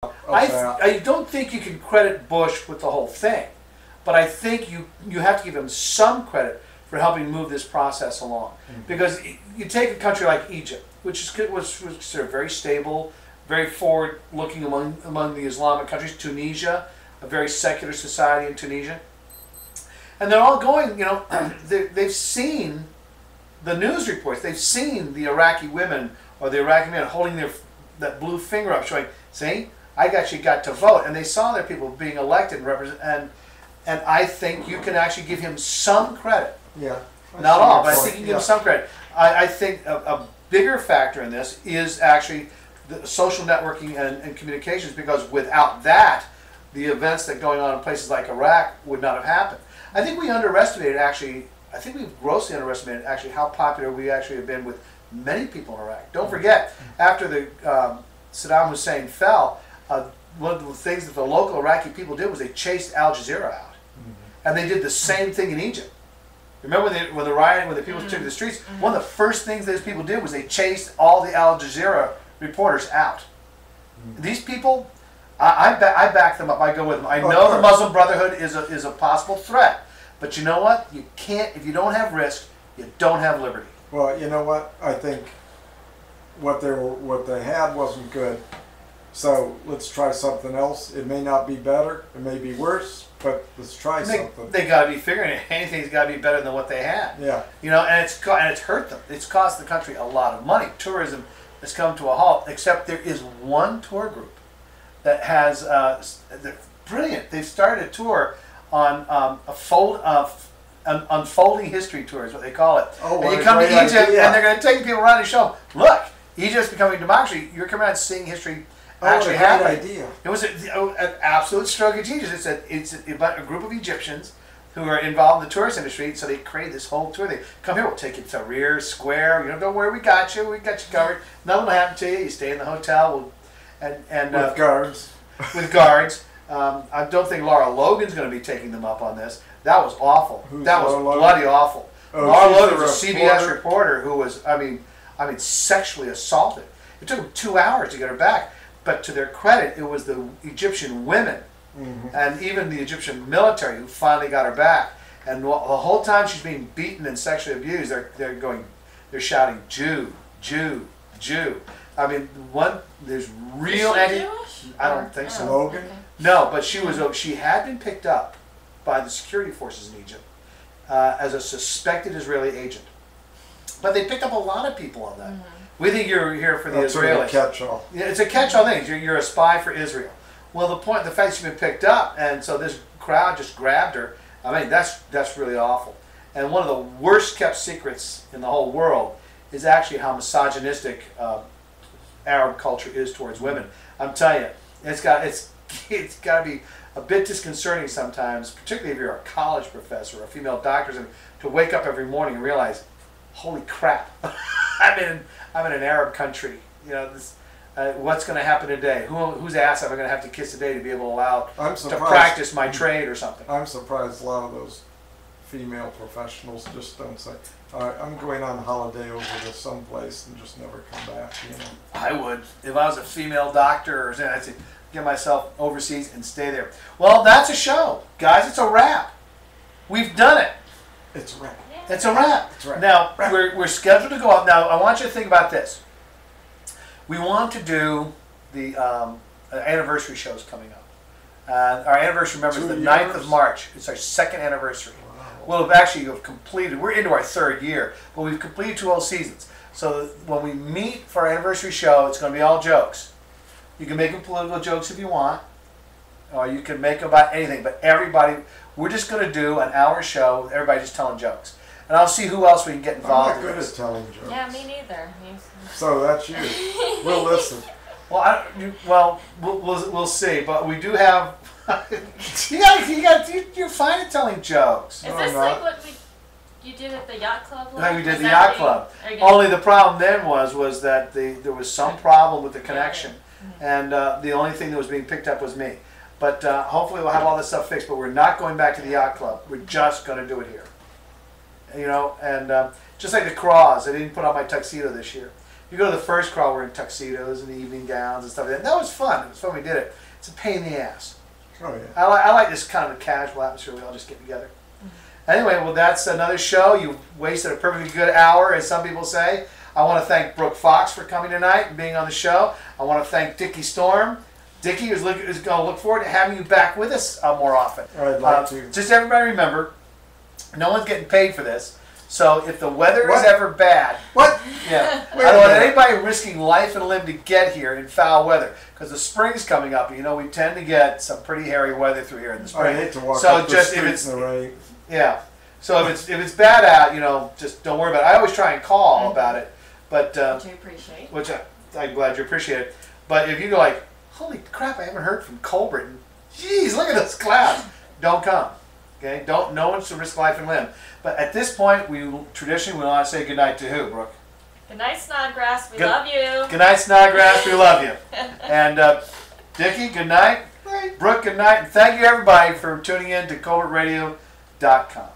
I don't think you can credit Bush with the whole thing, but I think you have to give him some credit for helping move this process along. Because you take a country like Egypt, which was considered very stable, very forward-looking among the Islamic countries. Tunisia, a very secular society in Tunisia, and they're all going. You know, they've seen the news reports. They've seen the Iraqi women or the Iraqi men holding that blue finger up, showing, "See, I actually got to vote," and they saw their people being elected and I think you can actually give him some credit. Yeah. Not all, but I think you can give him some credit. I think a bigger factor in this is actually the social networking and communications, because without that, the events that are going on in places like Iraq would not have happened. I think we underestimated I think we've grossly underestimated actually how popular we actually have been with many people in Iraq. Don't forget, after the Saddam Hussein fell, one of the things that the local Iraqi people did was they chased Al Jazeera out. And they did the same thing in Egypt. Remember when the people took to the streets, one of the first things those people did was they chased all the Al Jazeera reporters out. These people, I back them up, I go with them. I know the Muslim Brotherhood is a possible threat, but you know what? You can't, if you don't have risk, you don't have liberty. Well, you know what? I think what they had wasn't good. So let's try something else. It may not be better, it may be worse, but let's try something. They got to be figuring it. Anything's got to be better than what they had. Yeah. You know, and it's hurt them. It's cost the country a lot of money. Tourism has come to a halt. Except there is one tour group that has they're brilliant. They've started a tour on an unfolding history tour is what they call it. Oh, and you come to Egypt and they're going to take people around and show them, look, Egypt's becoming a democracy. You're coming out seeing history. Actually, great idea. It was an absolute stroke of genius. It's a group of Egyptians who are involved in the tourist industry, so they created this whole tour. They come here, we'll take you to Tahrir Square. You know, don't worry, we got you covered. Nothing will happen to you. You stay in the hotel, and with guards. With guards. I don't think Laura Logan's going to be taking them up on this. That was awful. That was bloody awful. Laura Logan was a CBS reporter who was, I mean, sexually assaulted. It took them 2 hours to get her back. But to their credit, it was the Egyptian women and even the Egyptian military who finally got her back. And the whole time she's being beaten and sexually abused, they're shouting, "Jew, Jew, Jew." I mean, there's real Jewish? I don't think so. Logan? Okay. No, but she had been picked up by the security forces in Egypt as a suspected Israeli agent. But they picked up a lot of people on that. We think you're here for the Israelis. It's a catch-all. Yeah, it's a catch-all thing. You're a spy for Israel. Well, the fact she's been picked up, and so this crowd just grabbed her. I mean, that's really awful. And one of the worst kept secrets in the whole world is actually how misogynistic Arab culture is towards women. I'm telling you, it's got to be a bit disconcerting sometimes, particularly if you're a college professor or a female doctor, to wake up every morning and realize, holy crap, I'm in an Arab country. You know, what's going to happen today? Whose ass am I going to have to kiss today to be able to practice my trade or something? I'm surprised a lot of those female professionals just don't say, "All right, I'm going on holiday over to someplace," and just never come back. You know. I would, if I was a female doctor or something, I'd say, get myself overseas and stay there. Well, that's a show, guys. It's a wrap. We've done it. It's a wrap. It's a wrap. It's a wrap. Now, we're scheduled to go up. Now, I want you to think about this. We want to do the anniversary shows coming up. Our anniversary, remember, is the 9th of March. It's our second anniversary. Wow. We'll have actually completed, we're into our third year, but we've completed 2 whole seasons. So when we meet for our anniversary show, it's going to be all jokes. You can make them political jokes if you want, or you can make them about anything, but we're just going to do an hour show with everybody just telling jokes. And I'll see who else we can get involved I'm not good at telling jokes. Yeah, me neither. So that's you. We'll listen. Well, we'll see. But we do have. You're fine at telling jokes. Is this like what you did at the yacht club? Like we did the yacht club. Only the problem then was that there was some problem with the connection, and the only thing that was being picked up was me. But hopefully we'll have all this stuff fixed. But we're not going back to the yacht club. We're just going to do it here. You know, and just like the Craws, I didn't put on my tuxedo this year You go to the first crawl, we're in tuxedos and evening gowns and stuff like that. That was fun. It was fun. We did it. It's a pain in the ass. Oh yeah. I like this kind of a casual atmosphere. We all just get together. Anyway, well, that's another show. You wasted a perfectly good hour, as some people say. I want to thank Brooke Fox for coming tonight and being on the show. I want to thank Dickie Storm. Dickie is going to look forward to having you back with us more often. I'd like to. Just everybody remember, no one's getting paid for this. So if the weather is ever bad, What? yeah, I Wait don't a want minute. anybody risking life and limb to get here in foul weather, because the spring's coming up. And, you know, we tend to get some pretty hairy weather through here in the spring. I hate to walk So up the just if street it's in the rain. yeah, so if it's bad out, you know, just don't worry about it. I always try and call about it, but Which I appreciate. which I'm glad you appreciate it. But if you go like, holy crap, I haven't heard from Colbert. Jeez, look at those clouds. Don't come. Okay, don't. No one should risk life and limb. But at this point, traditionally we want to say goodnight to who, Brooke? Good night, Snodgrass. We Good- love you. Good night, Snodgrass. We love you. And Dickie, good night. Brooke, good night. And thank you everybody for tuning in to Colbertradio.com.